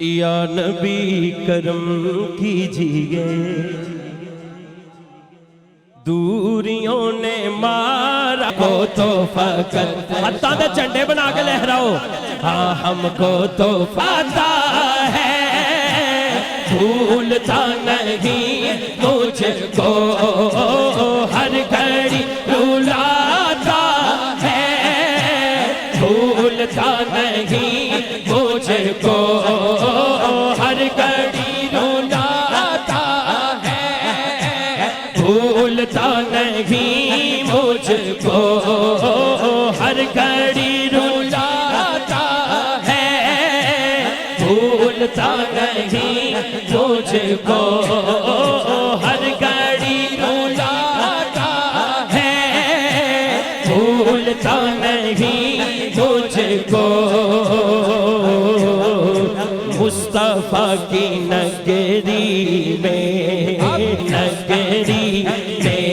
या नबी करम कीजिए, दूरियों ने मारा को तो फकत हत्ता दे झंडे बना के लहराओ। हाँ हमको तो पता है भूलता नहीं मुझको, हर घड़ी रुलाता है भूलता नहीं मुझको, हर घड़ी रुलाता है भूलता नहीं मुझको, हर घड़ी रुलाता है भूलता नहीं मुझको, हर घड़ी रुलाता है भूलता नहीं मुझको। मुस्तफा की नगरी में, नगरी में,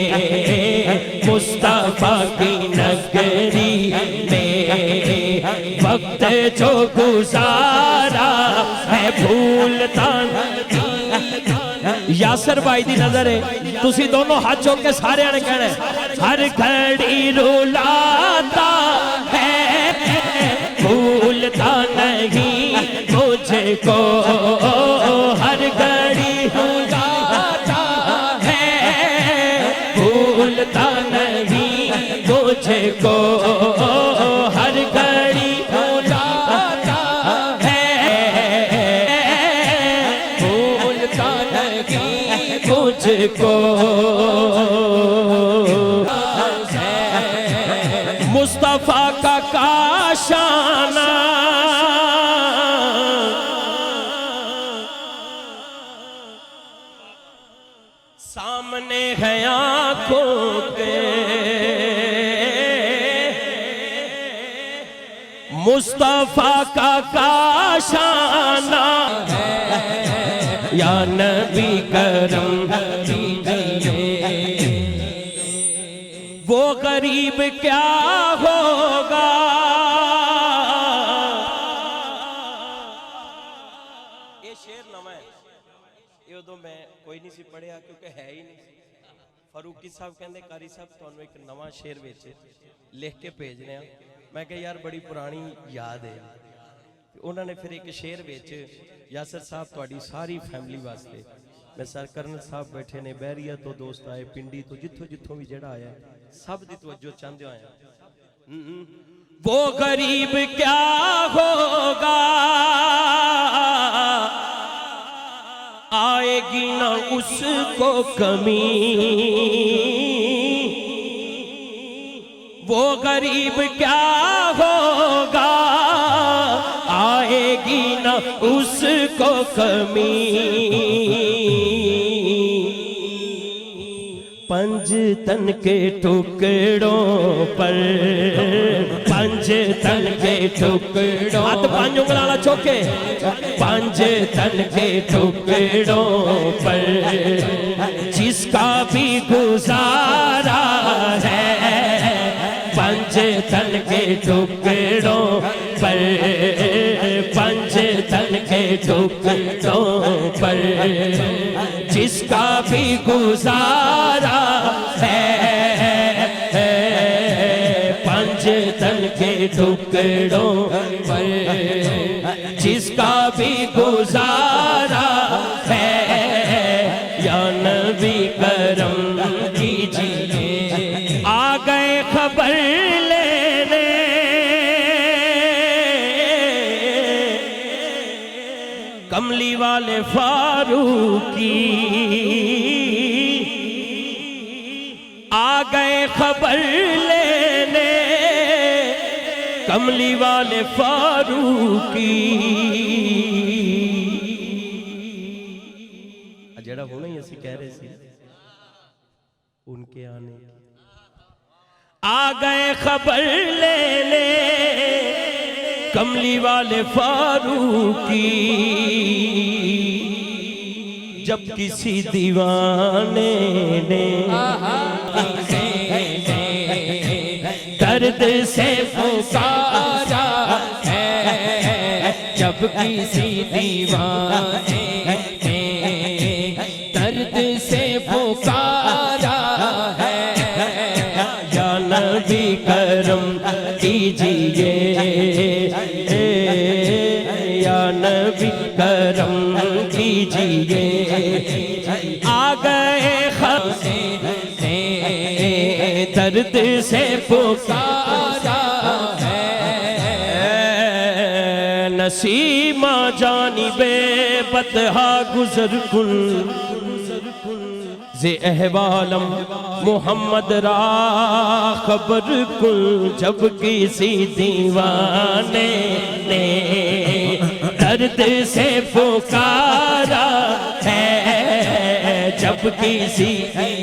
मुस्तफा की नगरी में वक्त जो गुजारा है भूलता नहीं। यासर भाई दी नजर है, तुसी दोनों हाथ जोड़ के सारे ने कहना है हर घड़ी रुलाता है भूलता नहीं मुझको, हर घड़ी रुलाता है भूलता नहीं मुझको, हर घड़ी रुलाता है भूलता नहीं मुझको। मुस्तफा का काशाना सामने है आंखों के, मुस्तफा का काशाना या नबी करम कीजिए, वो गरीब क्या होगा ये शेर नवा है, ये उदों मैं कोई नहीं सी पढ़िया क्योंकि है ही नहीं। फरूकी साहब कहते कारी साहब तुहानू एक नवा शेर विच लिख के भेजने, मैं कहा यार बड़ी पुरानी याद है। उन्होंने फिर एक शेर विच यासर साहब तुहाडी सारी फैमिली वास्ते, मैं सर कर्नल साहब बैठे ने, बैरिया तो दोस्त आए, पिंडी तो जिथों जिथों भी जड़ा आया सब दी तवज्जो चाहते आया। वो गरीब क्या होगा आएगी ना उसको कमी, वो गरीब क्या होगा आएगी ना उसको कमी। पंज तन के टुकड़ों पर, पंज तन के टुकड़ों हाथ पांच उंगला वाला चौके, पंज तन के टुकड़ों पर जिसका भी गुजारा है, पंज तन के टुकड़ों पर, पंज तन के टुकड़ों पर जिसका भी गुजारा है, पंज तन के टुकड़ों पर जिसका भी गुजारा है, या नबी करम कीजिए। आ गए खबर लेने कमली वाले फारूकी, आ गए खबर लेने कमली वाले फारूकी। जड़ा होना ही ऐसी कह रहे थे उनके आने, आ गए खबर लेने कमली वाले फारूकी। जब किसी दीवाने ने दर्द से पुकारा है, जब किसी दीवाने ने दर्द से पुकारा है। या नबी करम कीजिए, या नबी करम कीजिए। आ गए खसे दर्द से पुकारा है। नसीमा जानिबे बतहा गुजर कुल जे अहवालम मोहम्मद रा खबर कुल। जब किसी दीवाने ने दर्द से पुकारा है, जब किसी